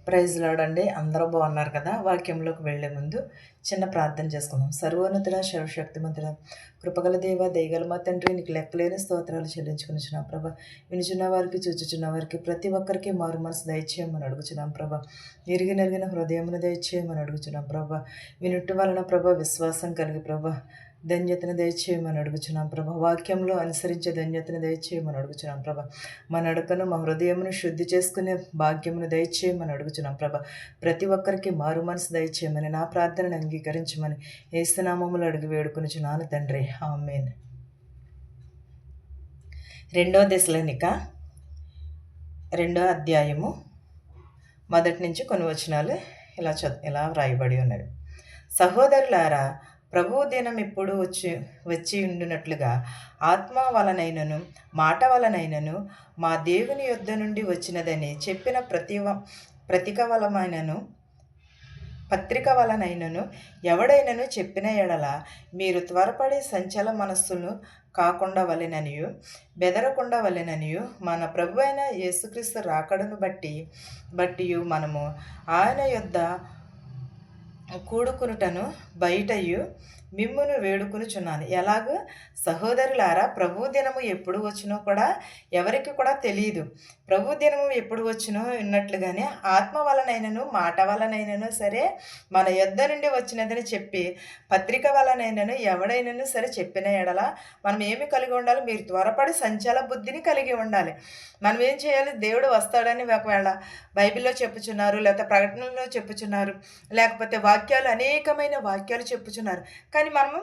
Praise lord. అందరూ బాగున్నారు కదా. వాక్యంలోకి వెళ్లే ముందు చిన్న ప్రార్థన చేసుకుందాం. సర్వోన్నతుడ, సర్వశక్తిమంతుడ, కృపగల దేవ, దయగల మా తండ్రి, నీకు లెక్కలేని స్తోత్రాలు చెల్లించుకునిచున్నాం ప్రభా. వినుచున్న వారికి, చూచుచున్న వారికి ప్రతి ఒక్కరికి మారు మనసు దయచేయమని అడుగుచున్నాం ప్రభా. ఎరిగిన హృదయమును దయచేయమని అడుగుచున్నాం ప్రభా. వినుట్టు వలన ప్రభా విశ్వాసం కలిగి ప్రభా ధన్యతను దయచేయమని అడుగుచున్నాం ప్రభా. వాక్యంలో అనుసరించే ధన్యతను దయచేయమని అడుగుచున్నాం ప్రభా. మా నడకను, మా హృదయమును శుద్ధి చేసుకునే భాగ్యమును దయచేయమని అడుగుచున్నాం ప్రభా. ప్రతి ఒక్కరికి మారు మనసు దయచేయమని, నా ప్రార్థనను అంగీకరించమని యేసునామములో అడిగి వేడుకొనుచున్నాను తండ్రి, ఆమేన్. 2 దశలోనిక 2వ అధ్యాయము 1 నుంచి కొన్ని వచనాలు ఇలా వ్రాయబడి ఉన్నది. సహోదరులారా, ప్రభువు దినం ఎప్పుడు వచ్చి ఉండినట్లుగా ఆత్మ వలనైనను మాట వలనైనను మా దేవుని యొద్ద నుండి వచ్చినదని చెప్పిన పత్రిక వలనైనను ఎవడైనను చెప్పిన ఎడల మీరు త్వరపడి సంచల మనస్సును కాకుండా వలెననియు బెదరకుండా వలెననియు మన ప్రభు అయిన యేసుక్రీస్తు రాకడను బట్టి మనము ఆయన యొద్ద కూడుకునుటను బయటయు మిమ్మును వేడుకొనుచున్నాను. ఎలాగూ సహోదరులారా, ప్రభు దినము ఎప్పుడు వచ్చినో కూడా ఎవరికి కూడా తెలియదు. ప్రభు దినము ఎప్పుడు వచ్చినో ఉన్నట్లుగానే ఆత్మ వలనైనను మాట వలనైనను సరే మన యొద్ద నుండి వచ్చినదని చెప్పి పత్రిక వలనైనను ఎవడైనను సరే చెప్పిన ఎడల మనం ఏమి కలిగి ఉండాలి? మీరు త్వరపడి సంచల బుద్ధిని కలిగి ఉండాలి. మనం ఏం చేయాలి? దేవుడు వస్తాడని ఒకవేళ బైబిల్లో చెప్పుచున్నారు, లేకపోతే ప్రకటనలో చెప్పుచున్నారు, లేకపోతే వాక్యాలు అనేకమైన వాక్యాలు చెప్పుచున్నారు. కానీ మనము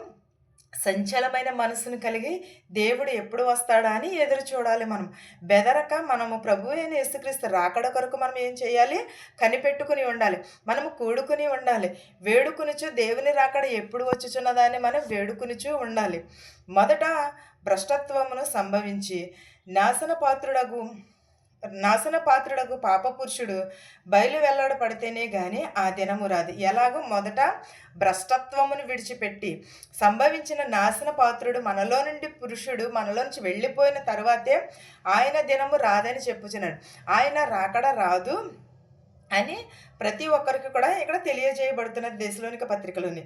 సంచలమైన మనసును కలిగి దేవుడు ఎప్పుడు వస్తాడా అని ఎదురు చూడాలి. మనం బెదరక మనము ప్రభు అయిన యేసుక్రీస్తు రాకడ కొరకు మనం ఏం చేయాలి? కనిపెట్టుకుని ఉండాలి. మనము కూడుకుని ఉండాలి. వేడుకునిచు దేవుని రాకడ ఎప్పుడు వచ్చుచున్నదాన్ని మనం వేడుకునిచు ఉండాలి. మొదట భ్రష్టత్వమును సంభవించి నాశన పాత్రుడగు పాపపురుషుడు బయలు వెల్లడ పడితేనే గాని ఆ దినము రాదు. ఎలాగో మొదట భ్రష్టత్వమును విడిచిపెట్టి సంభవించిన నాశన పాత్రుడు పురుషుడు మనలో నుంచి వెళ్ళిపోయిన తర్వాతే ఆయన దినము రాదని చెప్పుచున్నాడు. ఆయన రాకడ రాదు అని ప్రతి ఒక్కరికి కూడా ఇక్కడ తెలియజేయబడుతున్నది దశలోనిక పత్రికలోని.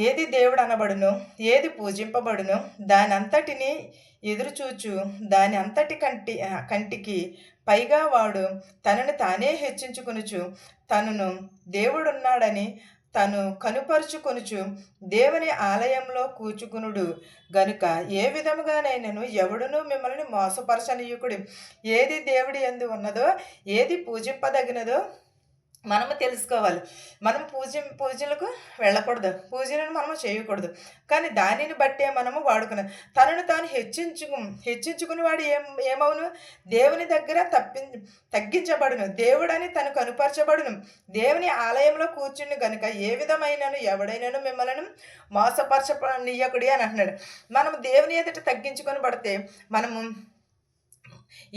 ఏది దేవుడు అనబడును, ఏది పూజింపబడును, దాని అంతటిని ఎదురుచూచు దాని అంతటి కంటికి పైగా వాడు తనను తానే హెచ్చించుకొనుచు తనను దేవుడున్నాడని తను కనుపరుచుకొనుచు దేవుని ఆలయంలో కూర్చుకునుడు గనుక ఏ విధముగానైనను ఎవడునూ మిమ్మల్ని మోసపరచనీయుకుడు. ఏది దేవుడి యందు ఉన్నదో, ఏది పూజింపదగినదో మనము తెలుసుకోవాలి. మనం పూజలకు వెళ్ళకూడదు, పూజలను మనము చేయకూడదు. కానీ దానిని బట్టే మనము వాడుకున్నాం. తనను తాను హెచ్చించుకుని వాడు ఏమవును? దేవుని దగ్గర తగ్గించబడును, దేవుడని తను కనుపరచబడును, దేవుని ఆలయంలో కూర్చుని గనుక ఏ విధమైనను ఎవడైనాను మిమ్మల్ని మోసపరచనీయకుడి అని అంటున్నాడు. మనము దేవుని ఎదుట తగ్గించుకొని పడితే మనము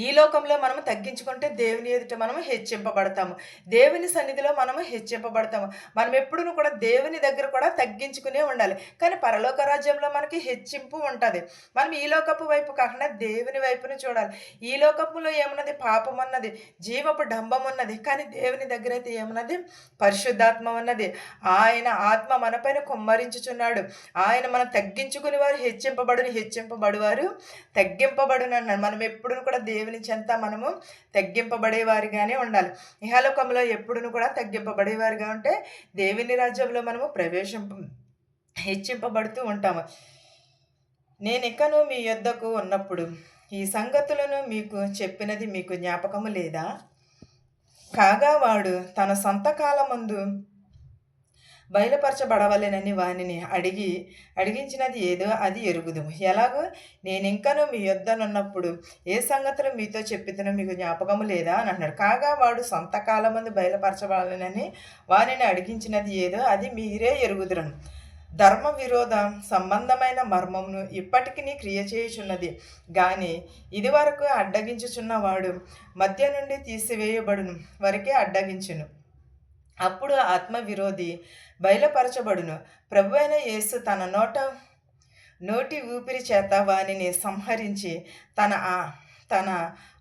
ఈ లోకంలో మనము తగ్గించుకుంటే దేవుని ఎదుట మనము హెచ్చింపబడతాము, దేవుని సన్నిధిలో మనము హెచ్చింపబడతాము. మనం ఎప్పుడూ కూడా దేవుని దగ్గర కూడా తగ్గించుకునే ఉండాలి. కానీ పరలోక రాజ్యంలో మనకి హెచ్చింపు ఉంటుంది. మనం ఈ లోకపు వైపు కాకుండా దేవుని వైపును చూడాలి. ఈ లోకపులో ఏమున్నది? పాపం ఉన్నది, జీవపు డంబం ఉన్నది. కానీ దేవుని దగ్గర అయితే ఏమున్నది? పరిశుద్ధాత్మ ఉన్నది. ఆయన ఆత్మ మనపైన కుమ్మరించుచున్నాడు. ఆయన మనం తగ్గించుకుని వారు హెచ్చింపబడువారు తగ్గింపబడును అన్నాడు. మనం ఎప్పుడూ కూడా దేవుని చెంత మనము తగ్గింపబడేవారిగానే ఉండాలి. ఇహలోకంలో ఎప్పుడును కూడా తగ్గింపబడేవారిగా ఉంటే దేవుని రాజ్యంలో మనము హెచ్చింపబడుతూ ఉంటాము. నేనికను మీ యొద్దకు ఉన్నప్పుడు ఈ సంగతులను మీకు చెప్పినది మీకు జ్ఞాపకము లేదా? కాగా వాడు తన సొంత కాలమందు బయలుపరచబడవలెనని వానిని అడిగించినది ఏదో అది ఎరుగుదుము. ఎలాగో నేనింకను మీ యొద్దనున్నప్పుడు ఏ సంగతులు మీతో చెప్పితనో మీకు జ్ఞాపకము లేదా అని అంటున్నాడు. కాగా వాడు సొంత కాలమందు బయలుపరచబడాలని వానిని అడిగించినది ఏదో అది మీరే ఎరుగుదురను. ధర్మ విరోధ సంబంధమైన మర్మమును ఇప్పటికీ క్రియ చేయుచున్నది గాని ఇదివరకు అడ్డగించుచున్నవాడు మధ్య నుండి తీసివేయబడును వరకే అడ్డగించును. అప్పుడు ఆత్మ విరోధి బయలుపరచబడును. ప్రభు అయిన యేసు తన నోటి ఊపిరి చేత వానిని సంహరించి తన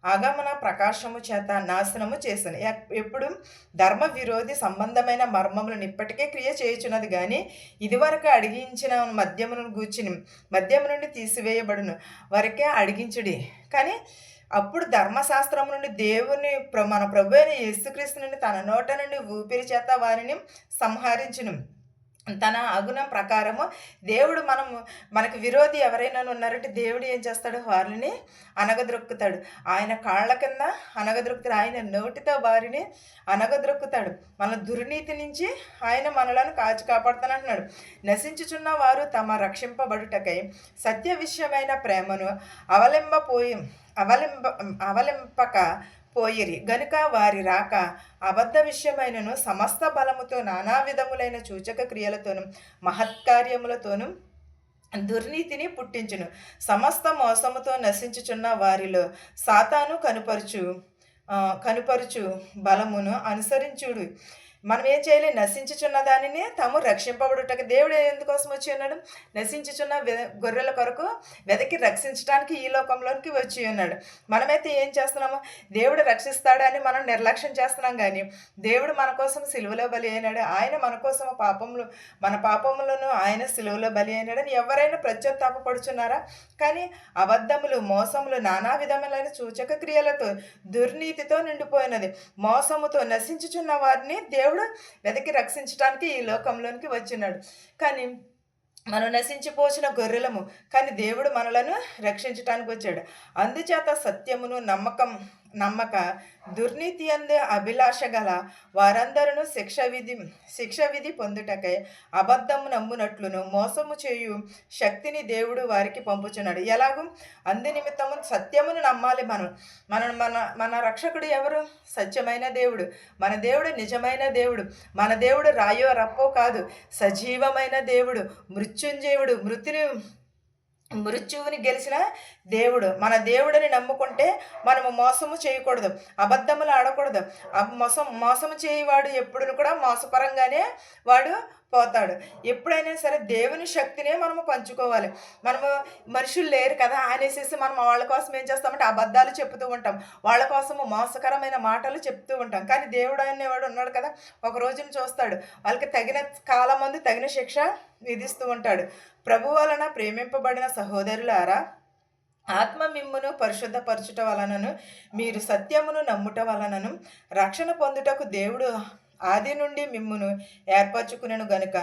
ఆగమన ప్రకాశము చేత నాశనము చేసెను. ఎప్పుడు ధర్మ విరోధి సంబంధమైన మర్మములను ఇప్పటికే క్రియ చేయుచున్నది గాని ఇదివరకు అడిగించిన మద్యమును గూర్చిని మద్యము నుండి తీసివేయబడును వరకే అడిగించుడి. కానీ అప్పుడు ధర్మశాస్త్రం నుండి మన ప్రభు అయిన యేసుక్రీస్తు నుండి తన నోట నుండి ఊపిరి చేత వారిని సంహరించును. తన అగుణం ప్రకారము దేవుడు మనకు విరోధి ఎవరైనా ఉన్నారంటే దేవుడు ఏం చేస్తాడు? వారిని అనగద్రొక్కుతాడు. ఆయన కాళ్ళ కింద అనగద్రొక్కుతాడు. ఆయన నోటితో వారిని అనగద్రొక్కుతాడు. మన దుర్నీతి నుంచి ఆయన మనలను కాచి కాపాడుతానంటున్నాడు. నశించుచున్న వారు తమ రక్షింపబడుటకై సత్య విషయమైన ప్రేమను అవలింపక పోయిరి గనుక వారి రాక అబద్ధ విషయమైనను సమస్త బలముతో నానా విధములైన సూచక క్రియలతోనూ మహత్కార్యములతోనూ దుర్నీతిని పుట్టించును. సమస్త మోసముతో నశించుచున్న వారిలో సాతాను కనుపరుచు బలమును అనుసరించుడు. మనం ఏం చేయాలి? నశించుచున్న దానిని తాము రక్షింపబడుటకు దేవుడు ఎందుకోసం వచ్చి ఉన్నాడు? నశించుచున్న గొర్రెల కొరకు వెదకి రక్షించడానికి ఈ లోకంలోనికి వచ్చి ఉన్నాడు. మనమైతే ఏం చేస్తున్నాము? దేవుడు రక్షిస్తాడని మనం నిర్లక్ష్యం చేస్తున్నాం. కానీ దేవుడు మన కోసం సిలువలో బలి అయినాడు. ఆయన మన కోసం మన పాపములను ఆయన సిలువలో బలి అయినాడని ఎవరైనా ప్రత్యుత్తాపడుచున్నారా? కానీ అబద్ధములు, మోసములు, నానా విధములైన సూచక క్రియలతో దుర్నీతితో నిండిపోయినది. మోసముతో నశించుచున్న వారిని దేవుడు వెదకి రక్షించడానికి ఈ లోకంలోనికి వచ్చినాడు. కానీ మనం నశించిపోచిన గొర్రెలము, కానీ దేవుడు మనలను రక్షించటానికి వచ్చాడు. అందుచేత సత్యమును నమ్మక దుర్నీతి అందే అభిలాష గల వారందరూ శిక్ష విధి పొందుటకై అబద్ధము నమ్మునట్లును మోసము చేయు శక్తిని దేవుడు వారికి పంపుచున్నాడు. ఎలాగూ అందు నిమిత్తము సత్యమును నమ్మాలి. మన రక్షకుడు ఎవరు? సత్యమైన దేవుడు. మన దేవుడు నిజమైన దేవుడు. మన దేవుడు రాయో రప్పో కాదు, సజీవమైన దేవుడు, మృత్యుంజయుడు, మృత్యువుని గెలిచిన దేవుడు. మన దేవుడిని నమ్ముకుంటే మనము మోసము చేయకూడదు, అబద్ధములు ఆడకూడదు. మోసము చేయవాడు ఎప్పుడు కూడా మోసపరంగానే వాడు పోతాడు. ఎప్పుడైనా సరే దేవుని శక్తినే మనము పంచుకోవాలి. మనము మనుషులు లేరు కదా అనేసి మనం వాళ్ళ కోసం ఏం చేస్తామంటే అబద్ధాలు చెప్తూ ఉంటాం, వాళ్ళ కోసము మోసకరమైన మాటలు చెప్తూ ఉంటాం. కానీ దేవుడు అనేవాడు ఉన్నాడు కదా, ఒక రోజును చూస్తాడు, వాళ్ళకి తగిన కాలమందు తగిన శిక్ష విధిస్తూ ఉంటాడు. ప్రభు వలన ప్రేమింపబడిన సహోదరులారా, ఆత్మ మిమ్మును పరిశుద్ధపరచుట వలనను మీరు సత్యమును నమ్ముట వలనను రక్షణ పొందుటకు దేవుడు ఆది నుండి మిమ్మును ఏర్పరచుకునేను గనుక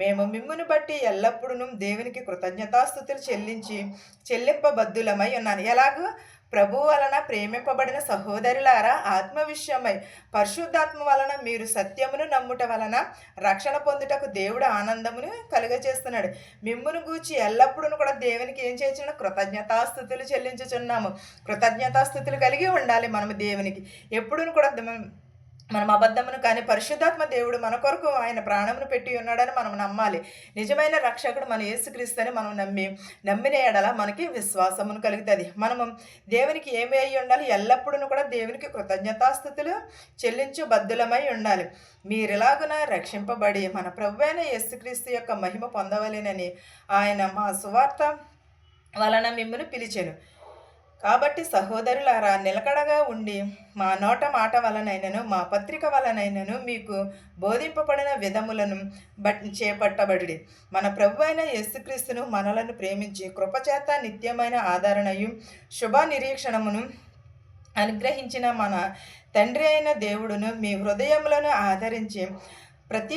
మేము మిమ్మును బట్టి ఎల్లప్పుడూ దేవునికి కృతజ్ఞతాస్తుతులు చెల్లింపబద్ధులమై ఉన్నాను. ఎలాగూ ప్రభు వలన ప్రేమింపబడిన సహోదరులారా, ఆత్మ విషయమై పరిశుద్ధాత్మ వలన మీరు సత్యమును నమ్ముట వలన రక్షణ పొందుటకు దేవుడు ఆనందమును కలుగజేస్తున్నాడు. మిమ్మును గూర్చి ఎల్లప్పుడూ కూడా దేవునికి ఏం చేస్తున్నాం? కృతజ్ఞతాస్తుతులు చెల్లించుచున్నాము. కృతజ్ఞతాస్తుతులు కలిగి ఉండాలి మనము దేవునికి. ఎప్పుడూ కూడా మనం అబద్ధమును కానీ పరిశుద్ధాత్మ దేవుడు మన కొరకు ఆయన ప్రాణమును పెట్టి ఉన్నాడని మనం నమ్మాలి. నిజమైన రక్షకుడు మన యేసుక్రీస్తు అని మనం నమ్మిన ఎడల మనకి విశ్వాసమును కలుగుతుంది. మనము దేవునికి ఏమి అయి ఉండాలి? ఎల్లప్పుడూ కూడా దేవునికి కృతజ్ఞతాస్తుతులు చెల్లించు బద్ధులమై ఉండాలి. మీరిలాగున రక్షింపబడి మన ప్రభువైన యేసుక్రీస్తు యొక్క మహిమ పొందవలెనని ఆయన మా సువార్త వలన మిమ్మును పిలిచెను. కాబట్టి సహోదరులారా, నిలకడగా ఉండి మా నోట మాట వలనైనను మా పత్రిక వలనైనను మీకు బోధింపబడిన విధములను చేపట్టబడి మన ప్రభు అయిన యేసుక్రీస్తును మనలను ప్రేమించి కృపచేత నిత్యమైన ఆదరణయు శుభ నిరీక్షణమును అనుగ్రహించిన మన తండ్రి అయిన దేవుడును మీ హృదయములను ఆదరించి ప్రతి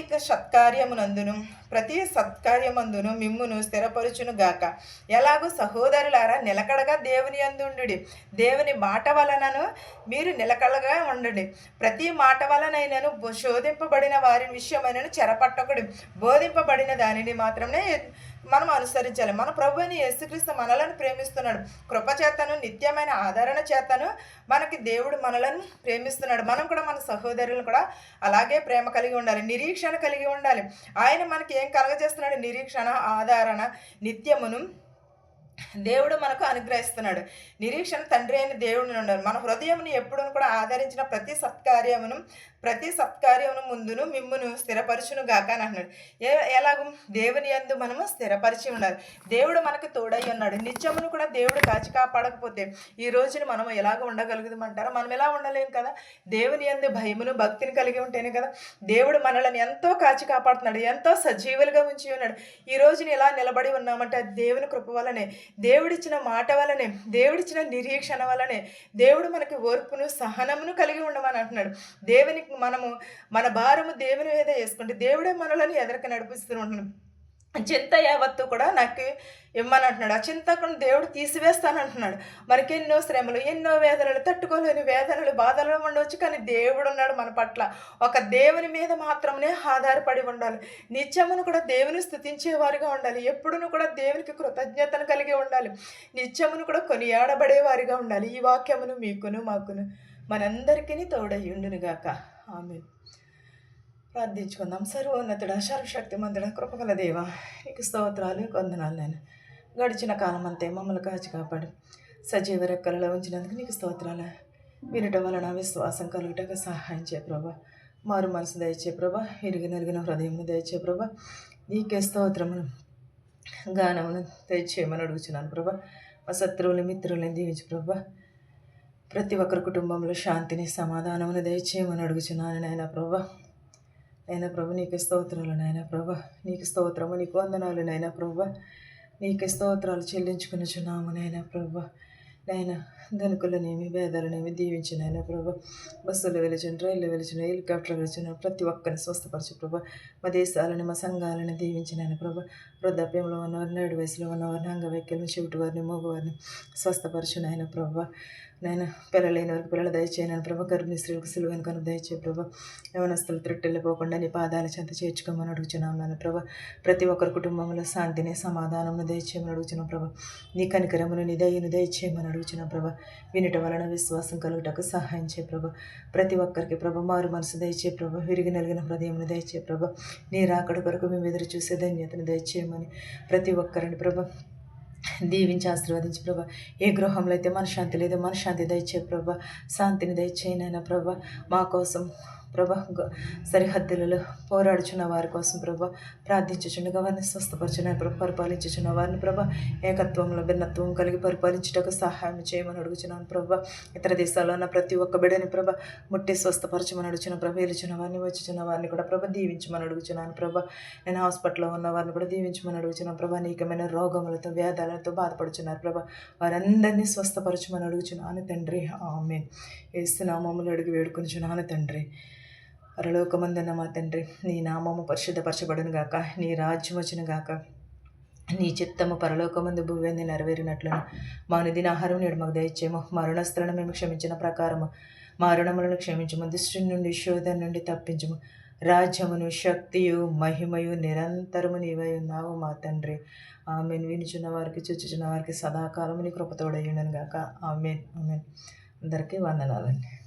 సత్కార్యమందును మిమ్మును స్థిరపరుచును గాక. ఎలాగూ సహోదరులారా, నిలకడగా దేవుని యందుండుడి. దేవుని మాట వలనను మీరు నిలకడగా ఉండండి. ప్రతి మాట వలనైనను శోధింపబడిన వారి విషయమైనను చెరపట్టకుడి. బోధింపబడిన దానిని మాత్రమే మనం అనుసరించాలి. మన ప్రభు అయిన యేసుక్రీస్తు మనలను ప్రేమిస్తున్నాడు. కృపచేతను నిత్యమైన ఆదరణ చేతను మనకి దేవుడు మనలను ప్రేమిస్తున్నాడు. మనం కూడా మన సహోదరులను కూడా అలాగే ప్రేమ కలిగి ఉండాలి, నిరీక్షణ కలిగి ఉండాలి. ఆయన మనకి ఏం కలగజేస్తున్నాడు? నిరీక్షణ, ఆదరణ, నిత్యమును దేవుడు మనకు అనుగ్రహిస్తున్నాడు. నిరీక్షణ తండ్రి అయిన దేవుడిని ఉండాలి. మన హృదయమును ఎప్పుడూ కూడా ఆదరించిన ప్రతి సత్కార్యమును ప్రతి సత్కార్యమును ముందును మిమ్మును స్థిరపరచును గాక అని అంటున్నాడు. ఎలాగూ దేవుని యందు మనము స్థిరపరిచి ఉండాలి. దేవుడు మనకు తోడై ఉన్నాడు. నిత్యమును కూడా దేవుడు కాచి కాపాడకపోతే ఈ రోజున మనం ఎలాగ ఉండగలుగుతామంటారా? మనం ఎలా ఉండలేం కదా. దేవుని యందు భయమును భక్తిని కలిగి ఉంటేనే కదా దేవుడు మనల్ని ఎంతో కాచి కాపాడుతున్నాడు, ఎంతో సజీవులుగా ఉంచి ఉన్నాడు. ఈ రోజున ఎలా నిలబడి ఉన్నామంటే దేవుని కృప వలనే, దేవుడిచ్చిన మాట వలనే, దేవుడిచ్చిన నిరీక్షణ వలనే, దేవుడు మనకి ఓర్పును సహనమును కలిగి ఉండమని అంటున్నాడు. దేవునికి మనము మన భారము దేవుని మీద వేసుకుంటే దేవుడే మనలను ఎదరికి నడిపిస్తూ ఉంటున్నాడు. చింత యావత్తు కూడా నాకు ఇమ్మని అంటున్నాడు. ఆ చింతకుని దేవుడు తీసివేస్తానంటున్నాడు. మనకి ఎన్నో శ్రమలు, ఎన్నో వేదనలు, తట్టుకోలేని వేదనలు, బాధలు ఉండవచ్చు, కానీ దేవుడు ఉన్నాడు మన పట్ల. ఒక దేవుని మీద మాత్రమే ఆధారపడి ఉండాలి. నిత్యమును కూడా దేవుని స్తుతించేవారిగా ఉండాలి. ఎప్పుడును కూడా దేవునికి కృతజ్ఞతను కలిగి ఉండాలి. నిత్యమును కూడా కొనియాడబడేవారిగా ఉండాలి. ఈ వాక్యమును మీకును మాకును మనందరికీ తోడయ్యుండునుగాక. ఆమేన్. ప్రార్థించుకుందాం. సర్వోన్నతుడ, సర్వశక్తిమంతుడ, కృపగల దేవ, నీకు స్తోత్రాలు, వందనాలు. నేను గడిచిన కాలం అంతే మమ్మల్ని కాచి కాపాడు సజీవ రెక్కలలో ఉంచినందుకు నీకు స్తోత్రాలు. వినటం వలన విశ్వాసం కలుగుటకు సహాయం చే ప్రభా. మారు మనసు దయచే ప్రభా. ఇరిగి నలిగిన హృదయమును దయచే ప్రభా. నీకే స్తోత్రమును గానమును దయచేయమని అడుగుచున్నాను ప్రభా. మా శత్రువులు మిత్రులను దీవించు ప్రభా. ప్రతి ఒక్కరి కుటుంబంలో శాంతిని సమాధానమును దయచేయమని అడుగుచున్నాను నాయన ప్రభా. నైనా ప్రభు నీకు స్తోత్రాలు నాయన ప్రభా. నీకు స్తోత్రము, నీకు వందనాలు నాయన ప్రభా. నీకు స్తోత్రాలు చెల్లించుకునిచున్నాము నాయన ప్రభా. నాయన ధనికులనేమి భేదాలనేమి దీవించి నాయన ప్రభా. బస్సులు వెలిచిన, రైళ్ళు వెలిచిన, హెలికాప్టర్లు వెలిచిన ప్రతి ఒక్కరిని స్వస్థపరచు ప్రభా. మా దేశాలని, మా సంఘాలను దీవించి నాయన ప్రభా. వృద్ధాప్యంలో ఉన్నవారిని, నేడు వయసులో ఉన్నవారిని, అంగవైకల్యం, చెవిటి వారిని, మగవారిని స్వస్థపరచు నాయన ప్రభా. నాయన పిల్లలైన వరకు పిల్లలు దయచేయను ప్రభా. గర్భిణీ స్త్రీలకు సిలువైన కను దయచే ప్రభా. యవనస్తులు త్రిట్టెళ్ళిపోకుండా నీ పాదాల చెంత చేర్చుకోమని అడుగుచున్నాను నాన్న ప్రభా. ప్రతి ఒక్కరి కుటుంబంలో శాంతిని సమాధానమును దయచేయమని అడుగుచున్నాం ప్రభా. నీ కనికరమును, నీ దయను దయచేయమని అడుగుచున్నాం ప్రభా. వినటం వలన విశ్వాసం కలుగుటకు సహాయం చే ప్రభా. ప్రతి ఒక్కరికి ప్రభా మారు మనసు దయచే ప్రభా. విరిగి నలిగిన హృదయమును దయచే ప్రభా. నీ రాకడ కొరకు మేము ఎదురు చూసే ధన్యతను దయచేయమని ప్రతి ఒక్కరిని ప్రభా దీవించి ఆశీర్వదించి ప్రభా. ఏ గృహంలో అయితే మనశ్శాంతి లేదో మనశ్శాంతి దయచే ప్రభా. శాంతిని దయచేయనైనా ప్రభా. మా కోసం ప్రభా సరిహద్దులలో పోరాడుచున్న వారి కోసం ప్రభా ప్రార్థించుచుండగా వారిని స్వస్థపరచున్న ప్రభా. పరిపాలించుచున్న వారిని ప్రభా ఏకత్వంలో భిన్నత్వం కలిగి పరిపాలించుటకు సహాయం చేయమని అడుగుచున్నాను ప్రభా. ఇతర దేశాల్లో ఉన్న ప్రతి ఒక్క బిడ్డని ప్రభా ముట్టి స్వస్థపరచమని అడుగుచున్న ప్రభా. వెలుచున్న వారిని, వచ్చుచున్న వారిని కూడా ప్రభా దీవించమని అడుగుచున్నాను ప్రభా. నేను హాస్పిటల్లో ఉన్న వారిని కూడా దీవించమని అడుగుచున్నాను ప్రభా. అనేకమైన రోగములతో, వ్యాధులతో బాధపడుచున్నారు ప్రభా. వారందరినీ స్వస్థపరచమని అడుగుచున్నాను తండ్రి. ఆమేన్. యేసు నామములో అడిగి వేడుకొనుచున్నాను తండ్రి. పరలోకమందున్న మా తండ్రి, నీ నామము పరిశుద్ధపరచబడును గాక. నీ రాజ్యం వచ్చును గాక. నీ చిత్తము పరలోకమందు భూమి నెరవేరినట్లును మా అనుదిన ఆహారం నేడు మాకు దయచేయము. మా రుణస్థులను మేము క్షమించిన ప్రకారము మా రుణములను క్షమించము. దుష్టుని నుండి, శోధన నుండి తప్పించము. రాజ్యమును, శక్తియు, మహిమయు నిరంతరము నీవై ఉన్నావు మా తండ్రి. ఆమెన్. వినుచున్న వారికి, చూచుచున్న వారికి సదాకాలము నీ కృపతోడయ్యుండును గాక. ఆమెన్. ఆమెన్. అందరికీ వందనాలండి.